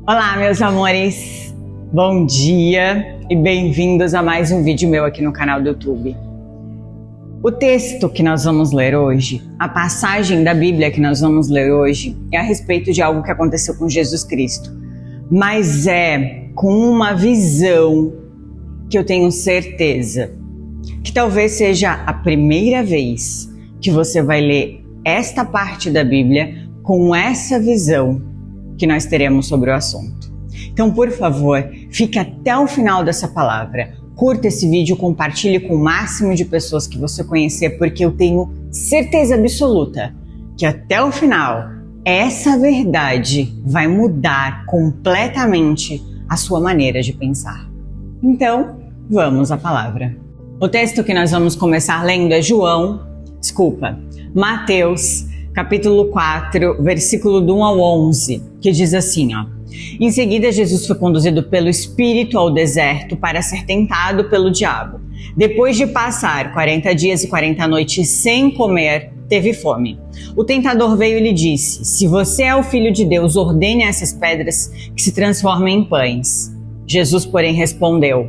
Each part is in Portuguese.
Olá, meus amores! Bom dia e bem-vindos a mais um vídeo meu aqui no canal do YouTube. O texto que nós vamos ler hoje, a passagem da Bíblia que nós vamos ler hoje, é a respeito de algo que aconteceu com Jesus Cristo, mas é com uma visão que eu tenho certeza que talvez seja a primeira vez que você vai ler esta parte da Bíblia com essa visão que nós teremos sobre o assunto. Então, por favor, fique até o final dessa palavra. Curta esse vídeo, compartilhe com o máximo de pessoas que você conhecer, porque eu tenho certeza absoluta que até o final, essa verdade vai mudar completamente a sua maneira de pensar. Então, vamos à palavra. O texto que nós vamos começar lendo é Mateus, capítulo 4, versículo do 1 ao 11, que diz assim, Em seguida, Jesus foi conduzido pelo Espírito ao deserto para ser tentado pelo diabo. Depois de passar 40 dias e 40 noites sem comer, teve fome. O tentador veio e lhe disse, se você é o Filho de Deus, ordene a essas pedras que se transformem em pães. Jesus, porém, respondeu,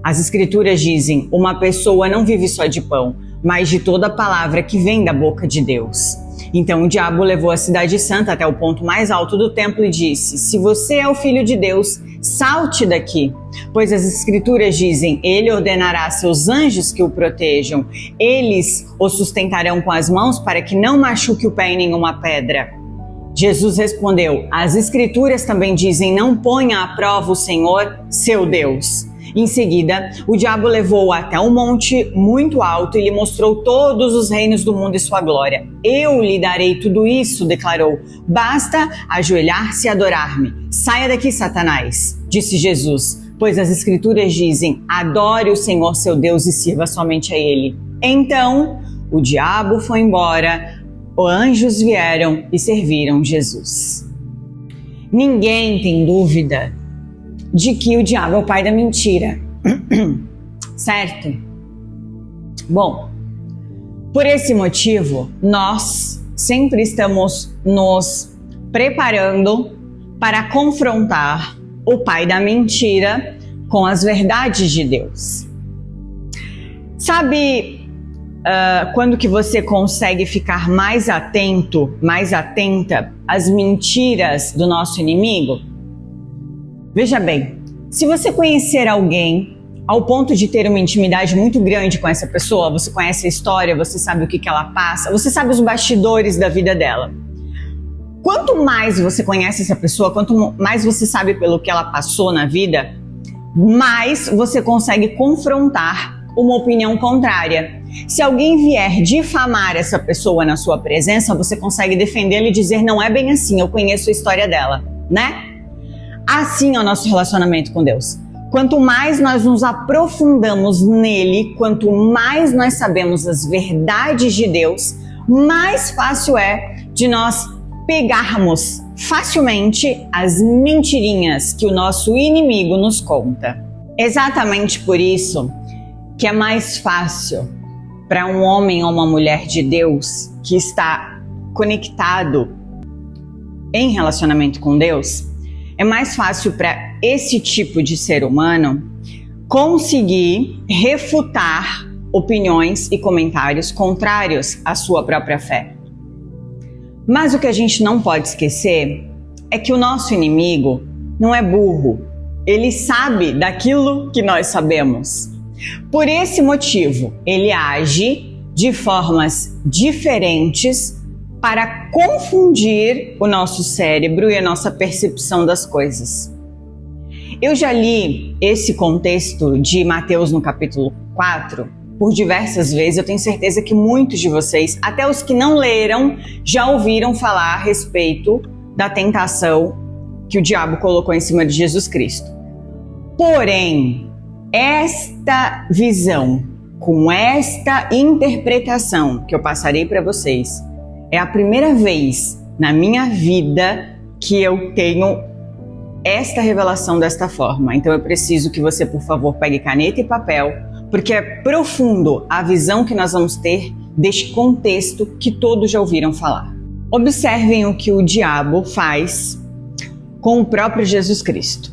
as Escrituras dizem, uma pessoa não vive só de pão, mas de toda a palavra que vem da boca de Deus. Então o diabo levou a cidade santa até o ponto mais alto do templo e disse, se você é o Filho de Deus, salte daqui, pois as Escrituras dizem, ele ordenará a seus anjos que o protejam, eles o sustentarão com as mãos para que não machuque o pé em nenhuma pedra. Jesus respondeu, as Escrituras também dizem, não ponha à prova o Senhor, seu Deus. Em seguida, o diabo levou-o até um monte muito alto e lhe mostrou todos os reinos do mundo e sua glória. Eu lhe darei tudo isso, declarou. Basta ajoelhar-se e adorar-me. Saia daqui, Satanás, disse Jesus, pois as Escrituras dizem, adore o Senhor seu Deus e sirva somente a Ele. Então, o diabo foi embora, os anjos vieram e serviram Jesus. Ninguém tem dúvida de que o diabo é o pai da mentira, certo? Bom, por esse motivo, nós sempre estamos nos preparando para confrontar o pai da mentira com as verdades de Deus. Sabe quando que você consegue ficar mais atento, mais atenta às mentiras do nosso inimigo? Veja bem, se você conhecer alguém ao ponto de ter uma intimidade muito grande com essa pessoa, você conhece a história, você sabe o que ela passa, você sabe os bastidores da vida dela. Quanto mais você conhece essa pessoa, quanto mais você sabe pelo que ela passou na vida, mais você consegue confrontar uma opinião contrária. Se alguém vier difamar essa pessoa na sua presença, você consegue defendê-la e dizer, não é bem assim, eu conheço a história dela, né? Assim é o nosso relacionamento com Deus. Quanto mais nós nos aprofundamos nele, quanto mais nós sabemos as verdades de Deus, mais fácil é de nós pegarmos facilmente as mentirinhas que o nosso inimigo nos conta. Exatamente por isso que é mais fácil para um homem ou uma mulher de Deus que está conectado em relacionamento com Deus, é mais fácil para esse tipo de ser humano conseguir refutar opiniões e comentários contrários à sua própria fé. Mas o que a gente não pode esquecer é que o nosso inimigo não é burro. Ele sabe daquilo que nós sabemos. Por esse motivo, ele age de formas diferentes para confundir o nosso cérebro e a nossa percepção das coisas. Eu já li esse contexto de Mateus no capítulo 4 por diversas vezes. Eu tenho certeza que muitos de vocês, até os que não leram, já ouviram falar a respeito da tentação que o diabo colocou em cima de Jesus Cristo. Porém, esta visão, com esta interpretação que eu passarei para vocês, é a primeira vez na minha vida que eu tenho esta revelação desta forma. Então eu preciso que você, por favor, pegue caneta e papel, porque é profundo a visão que nós vamos ter deste contexto que todos já ouviram falar. Observem o que o diabo faz com o próprio Jesus Cristo.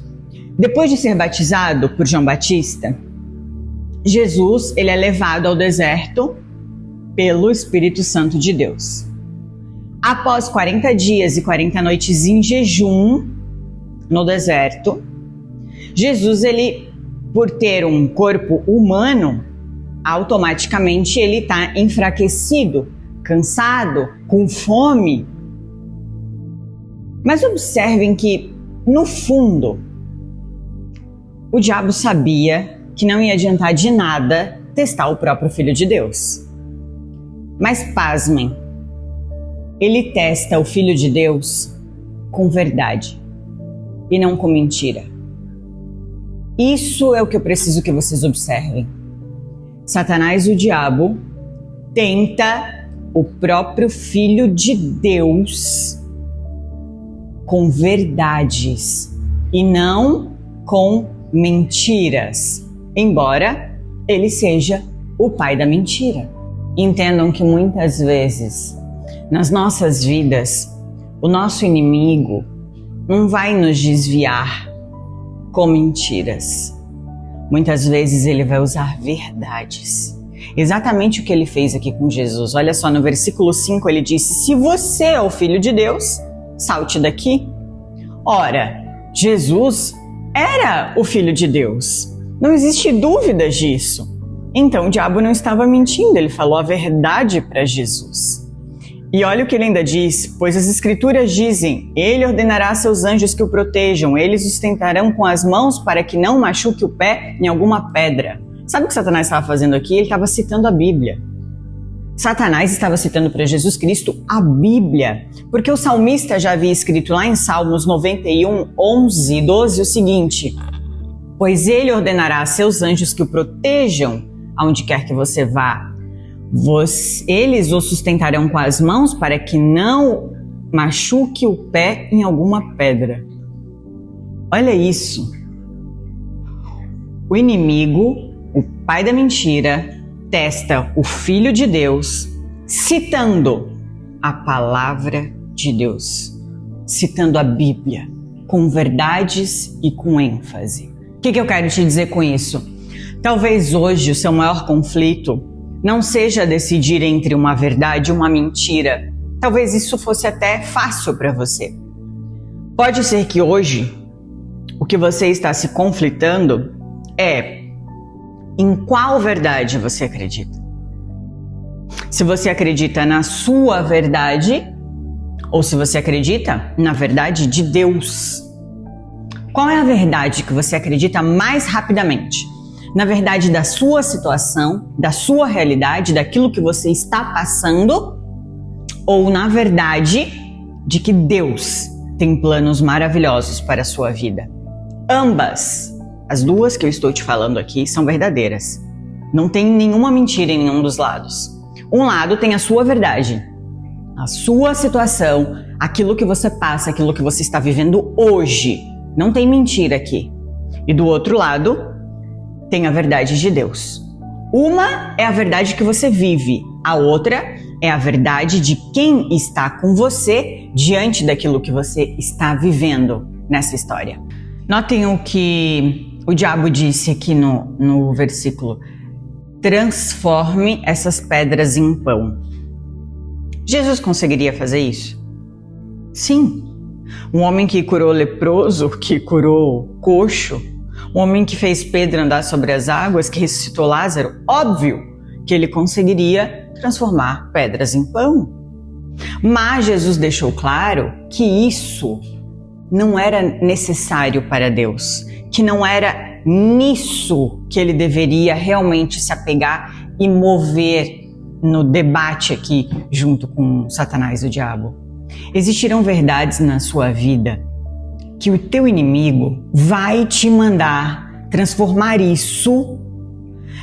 Depois de ser batizado por João Batista, Jesus ele é levado ao deserto pelo Espírito Santo de Deus. Após 40 dias e 40 noites em jejum no deserto, Jesus, ele, por ter um corpo humano, automaticamente ele está enfraquecido, cansado, com fome. Mas observem que, no fundo, o diabo sabia que não ia adiantar de nada testar o próprio Filho de Deus. Mas pasmem, ele testa o Filho de Deus com verdade e não com mentira. Isso é o que eu preciso que vocês observem. Satanás, o diabo, tenta o próprio Filho de Deus com verdades e não com mentiras, embora ele seja o pai da mentira. Entendam que muitas vezes nas nossas vidas o nosso inimigo não vai nos desviar com mentiras. Muitas vezes ele vai usar verdades. Exatamente o que ele fez aqui com Jesus. Olha só, no versículo 5 ele disse: se você é o Filho de Deus, salte daqui. Ora, Jesus era o Filho de Deus. Não existe dúvidas disso. Então o diabo não estava mentindo, ele falou a verdade para Jesus. E olha o que ele ainda diz: pois as escrituras dizem, ele ordenará a seus anjos que o protejam, eles o sustentarão com as mãos para que não machuque o pé em alguma pedra. Sabe o que Satanás estava fazendo aqui? Ele estava citando a Bíblia. Satanás estava citando para Jesus Cristo a Bíblia, porque o salmista já havia escrito lá em Salmos 91, 11 e 12 o seguinte: pois ele ordenará a seus anjos que o protejam aonde quer que você vá. Eles o sustentarão com as mãos para que não machuque o pé em alguma pedra. Olha isso. O inimigo, o pai da mentira, testa o Filho de Deus citando a palavra de Deus, citando a Bíblia, com verdades e com ênfase. O que eu quero te dizer com isso? Talvez hoje o seu maior conflito não seja decidir entre uma verdade e uma mentira. Talvez isso fosse até fácil para você. Pode ser que hoje o que você está se conflitando é em qual verdade você acredita. Se você acredita na sua verdade ou se você acredita na verdade de Deus. Qual é a verdade que você acredita mais rapidamente? Na verdade da sua situação, da sua realidade, daquilo que você está passando, ou na verdade de que Deus tem planos maravilhosos para a sua vida? Ambas, as duas que eu estou te falando aqui, são verdadeiras. Não tem nenhuma mentira em nenhum dos lados. Um lado tem a sua verdade, a sua situação, aquilo que você passa, aquilo que você está vivendo hoje. Não tem mentira aqui. E do outro lado tem a verdade de Deus. Uma é a verdade que você vive, a outra é a verdade de quem está com você diante daquilo que você está vivendo nessa história. Notem o que o diabo disse aqui no versículo: transforme essas pedras em pão. Jesus conseguiria fazer isso? Sim. Um homem que curou leproso, que curou coxo, um homem que fez Pedro andar sobre as águas, que ressuscitou Lázaro, óbvio que ele conseguiria transformar pedras em pão. Mas Jesus deixou claro que isso não era necessário para Deus, que não era nisso que ele deveria realmente se apegar e mover no debate aqui junto com Satanás e o diabo. Existirão verdades na sua vida que o teu inimigo vai te mandar transformar isso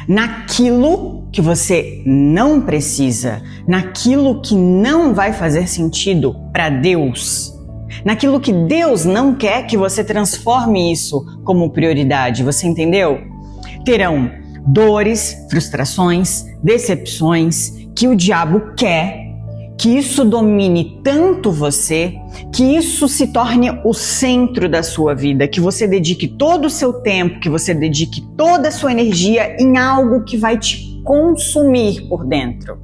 naquilo que você não precisa, naquilo que não vai fazer sentido para Deus, naquilo que Deus não quer que você transforme isso como prioridade, você entendeu? Terão dores, frustrações, decepções que o diabo quer que isso domine tanto você, que isso se torne o centro da sua vida, que você dedique todo o seu tempo, que você dedique toda a sua energia em algo que vai te consumir por dentro.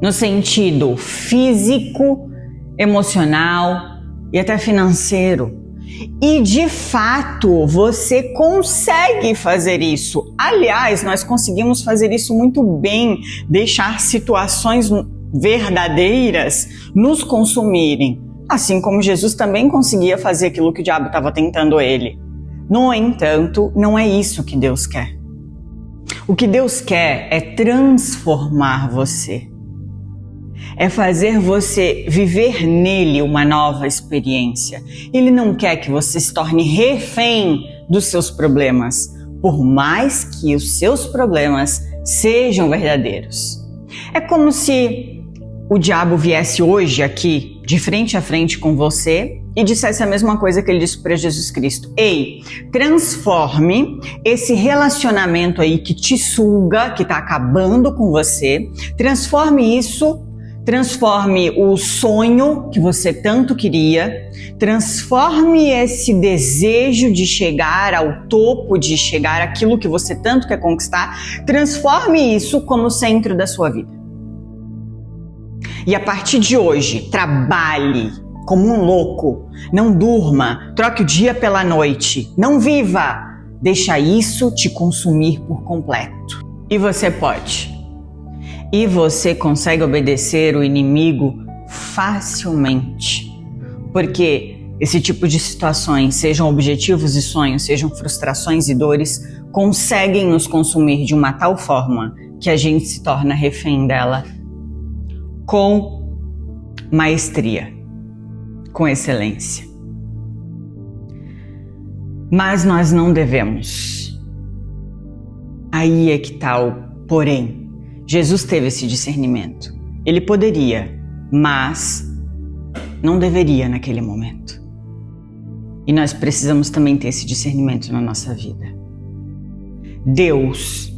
No sentido físico, emocional e até financeiro. E de fato, você consegue fazer isso. Aliás, nós conseguimos fazer isso muito bem, deixar situações verdadeiras nos consumirem. Assim como Jesus também conseguia fazer aquilo que o diabo estava tentando ele. No entanto, não é isso que Deus quer. O que Deus quer é transformar você. É fazer você viver nele uma nova experiência. Ele não quer que você se torne refém dos seus problemas, por mais que os seus problemas sejam verdadeiros. É como se o diabo viesse hoje aqui, de frente a frente com você, e dissesse a mesma coisa que ele disse para Jesus Cristo. Ei, transforme esse relacionamento aí que te suga, que está acabando com você, transforme o sonho que você tanto queria, transforme esse desejo de chegar ao topo, de chegar àquilo que você tanto quer conquistar, transforme isso como centro da sua vida. E a partir de hoje, trabalhe como um louco, não durma, troque o dia pela noite, não viva, deixa isso te consumir por completo. E você pode. E você consegue obedecer o inimigo facilmente. Porque esse tipo de situações, sejam objetivos e sonhos, sejam frustrações e dores, conseguem nos consumir de uma tal forma que a gente se torna refém dela com maestria, com excelência. Mas nós não devemos. Aí é que está o porém. Jesus teve esse discernimento. Ele poderia, mas não deveria naquele momento. E nós precisamos também ter esse discernimento na nossa vida. Deus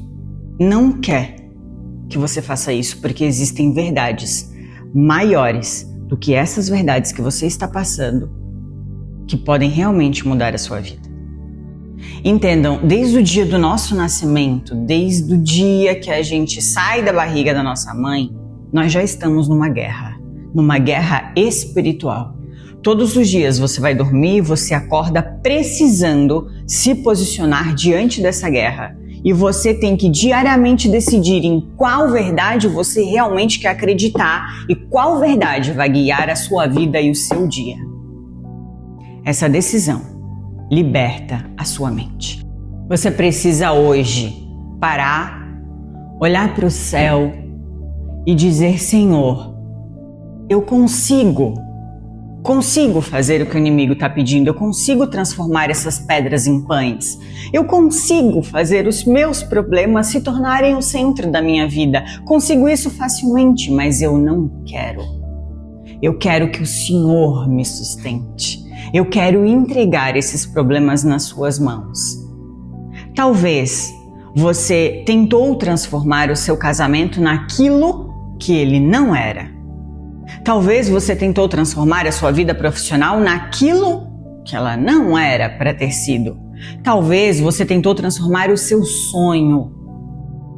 não quer que você faça isso, porque existem verdades maiores do que essas verdades que você está passando, que podem realmente mudar a sua vida. Entendam, desde o dia do nosso nascimento, desde o dia que a gente sai da barriga da nossa mãe, nós já estamos numa guerra espiritual. Todos os dias você vai dormir, você acorda precisando se posicionar diante dessa guerra. E você tem que diariamente decidir em qual verdade você realmente quer acreditar e qual verdade vai guiar a sua vida e o seu dia. Essa decisão liberta a sua mente. Você precisa hoje parar, olhar para o céu e dizer: Senhor, eu consigo fazer o que o inimigo está pedindo, eu consigo transformar essas pedras em pães, eu consigo fazer os meus problemas se tornarem o centro da minha vida, consigo isso facilmente, mas eu não quero. Eu quero que o Senhor me sustente, eu quero entregar esses problemas nas suas mãos. Talvez você tentou transformar o seu casamento naquilo que ele não era. Talvez você tentou transformar a sua vida profissional naquilo que ela não era para ter sido. Talvez você tentou transformar o seu sonho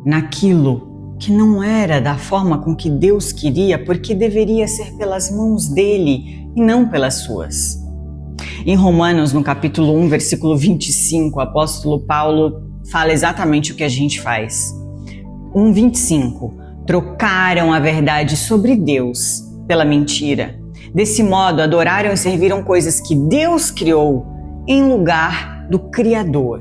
naquilo que não era da forma com que Deus queria, porque deveria ser pelas mãos dele e não pelas suas. Em Romanos, no capítulo 1, versículo 25, o apóstolo Paulo fala exatamente o que a gente faz. 1:25. Trocaram a verdade sobre Deus pela mentira. Desse modo, adoraram e serviram coisas que Deus criou em lugar do Criador.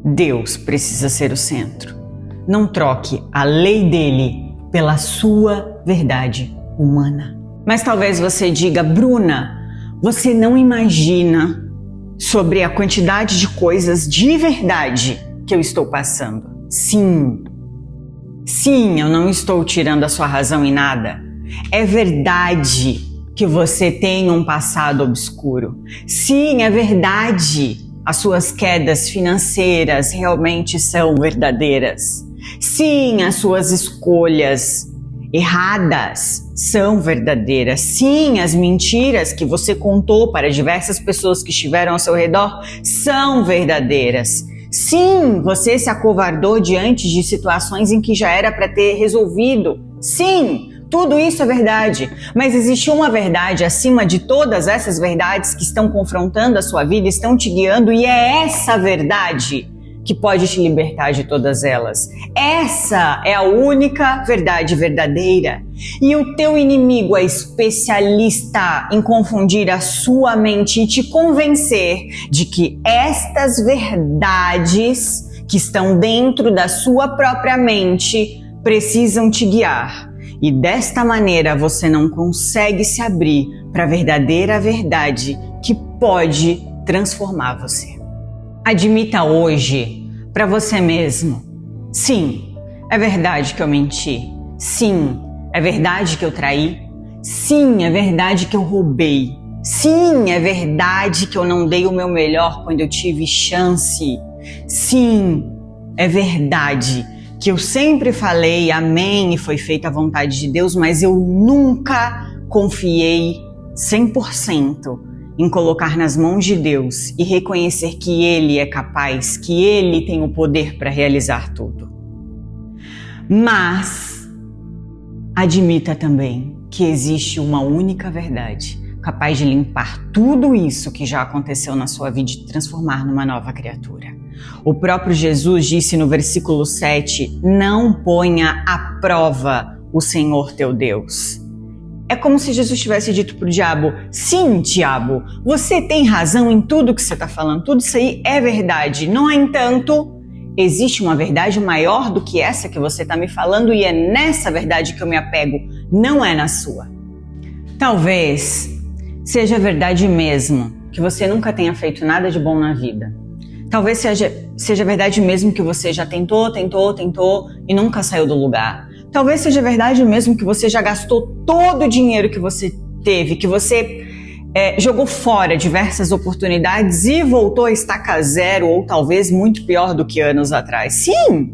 Deus precisa ser o centro. Não troque a lei dele pela sua verdade humana. Mas talvez você diga: Bruna, você não imagina sobre a quantidade de coisas de verdade que eu estou passando. Sim, eu não estou tirando a sua razão em nada. É verdade que você tem um passado obscuro. Sim, é verdade. As suas quedas financeiras realmente são verdadeiras. Sim, as suas escolhas erradas são verdadeiras. Sim, as mentiras que você contou para diversas pessoas que estiveram ao seu redor são verdadeiras. Sim, você se acovardou diante de situações em que já era para ter resolvido. Sim, tudo isso é verdade. Mas existe uma verdade acima de todas essas verdades que estão confrontando a sua vida, estão te guiando, e é essa verdade que pode te libertar de todas elas. Essa é a única verdade verdadeira. E o teu inimigo é especialista em confundir a sua mente e te convencer de que estas verdades que estão dentro da sua própria mente precisam te guiar. E desta maneira você não consegue se abrir para a verdadeira verdade que pode transformar você. Admita hoje para você mesmo: sim, é verdade que eu menti. Sim, é verdade que eu traí. Sim, é verdade que eu roubei. Sim, é verdade que eu não dei o meu melhor quando eu tive chance. Sim, é verdade que eu sempre falei amém e foi feita a vontade de Deus, mas eu nunca confiei 100% em colocar nas mãos de Deus e reconhecer que Ele é capaz, que Ele tem o poder para realizar tudo. Mas admita também que existe uma única verdade, capaz de limpar tudo isso que já aconteceu na sua vida e transformar numa nova criatura. O próprio Jesus disse no versículo 7, não ponha à prova o Senhor teu Deus. É como se Jesus tivesse dito para o diabo: sim, diabo, você tem razão em tudo que você está falando, tudo isso aí é verdade. No entanto, existe uma verdade maior do que essa que você está me falando e é nessa verdade que eu me apego, não é na sua. Talvez seja verdade mesmo que você nunca tenha feito nada de bom na vida. Talvez seja verdade mesmo que você já tentou e nunca saiu do lugar. Talvez seja verdade mesmo que você já gastou todo o dinheiro que você teve, que você jogou fora diversas oportunidades e voltou a estaca zero, ou talvez muito pior do que anos atrás. Sim,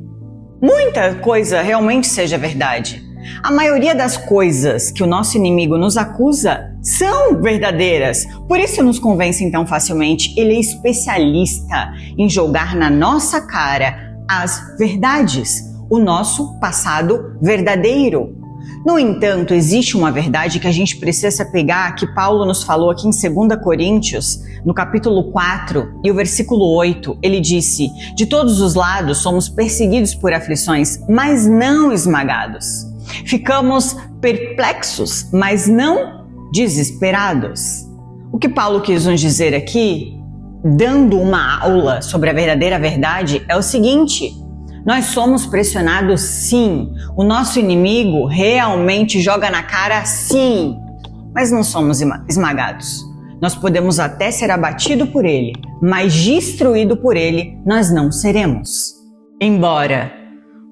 muita coisa realmente seja verdade. A maioria das coisas que o nosso inimigo nos acusa são verdadeiras. Por isso nos convencem tão facilmente. Ele é especialista em jogar na nossa cara as verdades, o nosso passado verdadeiro. No entanto, existe uma verdade que a gente precisa pegar, que Paulo nos falou aqui em 2 Coríntios, no capítulo 4 e o versículo 8, ele disse: de todos os lados somos perseguidos por aflições, mas não esmagados. Ficamos perplexos, mas não desesperados. O que Paulo quis nos dizer aqui, dando uma aula sobre a verdadeira verdade, é o seguinte: nós somos pressionados sim, o nosso inimigo realmente joga na cara sim, mas não somos esmagados. Nós podemos até ser abatido por ele, mas destruído por ele nós não seremos. Embora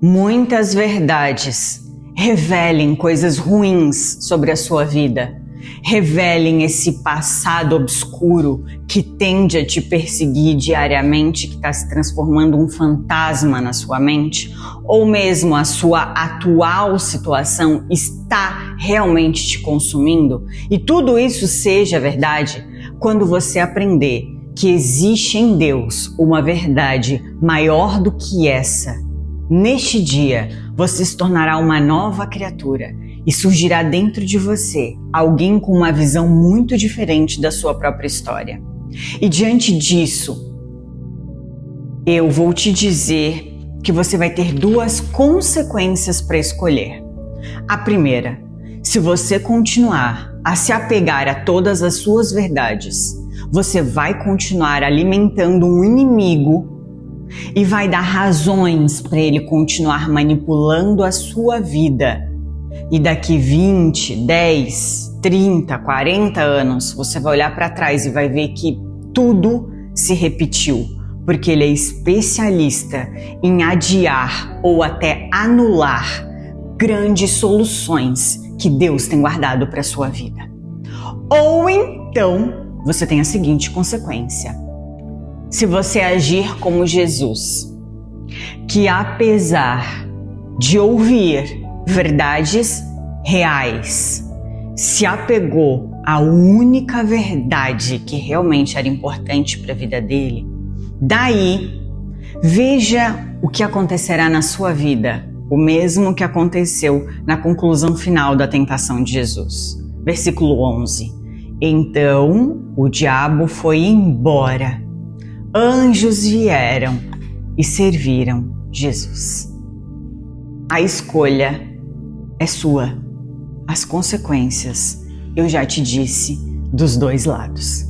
muitas verdades revelem coisas ruins sobre a sua vida, revelem esse passado obscuro que tende a te perseguir diariamente, que está se transformando um fantasma na sua mente, ou mesmo a sua atual situação está realmente te consumindo, e tudo isso seja verdade, quando você aprender que existe em Deus uma verdade maior do que essa, neste dia você se tornará uma nova criatura e surgirá dentro de você alguém com uma visão muito diferente da sua própria história. E diante disso, eu vou te dizer que você vai ter duas consequências para escolher. A primeira, se você continuar a se apegar a todas as suas verdades, você vai continuar alimentando um inimigo e vai dar razões para ele continuar manipulando a sua vida. E daqui 20, 10, 30, 40 anos, você vai olhar para trás e vai ver que tudo se repetiu, porque ele é especialista em adiar ou até anular grandes soluções que Deus tem guardado para a sua vida. Ou então, você tem a seguinte consequência: se você agir como Jesus, que apesar de ouvir verdades reais, se apegou à única verdade que realmente era importante para a vida dele, daí veja o que acontecerá na sua vida, o mesmo que aconteceu na conclusão final da tentação de Jesus. Versículo 11. Então o diabo foi embora, anjos vieram e serviram Jesus. A escolha é sua. As consequências, eu já te disse, dos dois lados.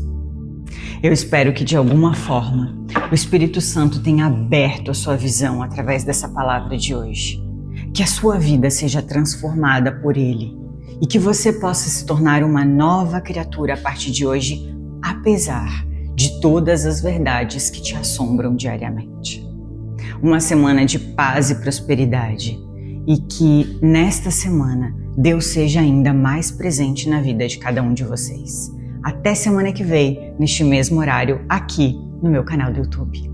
Eu espero que de alguma forma o Espírito Santo tenha aberto a sua visão através dessa palavra de hoje. Que a sua vida seja transformada por Ele e que você possa se tornar uma nova criatura a partir de hoje, apesar de todas as verdades que te assombram diariamente. Uma semana de paz e prosperidade e que nesta semana Deus seja ainda mais presente na vida de cada um de vocês. Até semana que vem, neste mesmo horário, aqui no meu canal do YouTube.